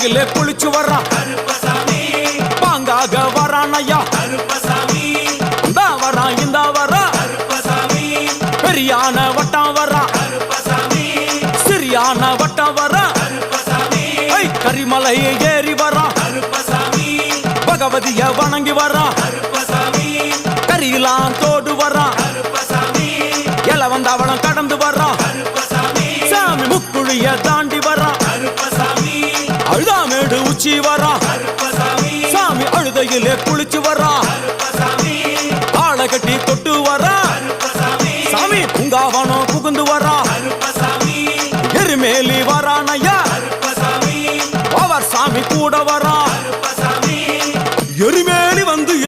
அழுதையிலே குளிச்சு வர்றான் பாங்காக வரானையா இந்தா வரான் இந்தா வரான் பெரியான வட்டம் வரான் சிறியான வட்டம் வரான் கரிமலையை ஏறி வரான் பகவதிய வணங்கி வரான் கரியெல்லாம் தோடு வரான் எல வந்தவளம் கடந்து வரான் சாமி முக்குழிய தாண்டி வரான் அழுதாமேடு உச்சி வரான் சாமி அழுதையிலே குளிச்சு வரான் ஆளை கட்டி தொட்டு வரான் சாமி பூங்காவனம் புகுந்து வரான் எருமேலி வரானையா அவர் சாமி கூட வர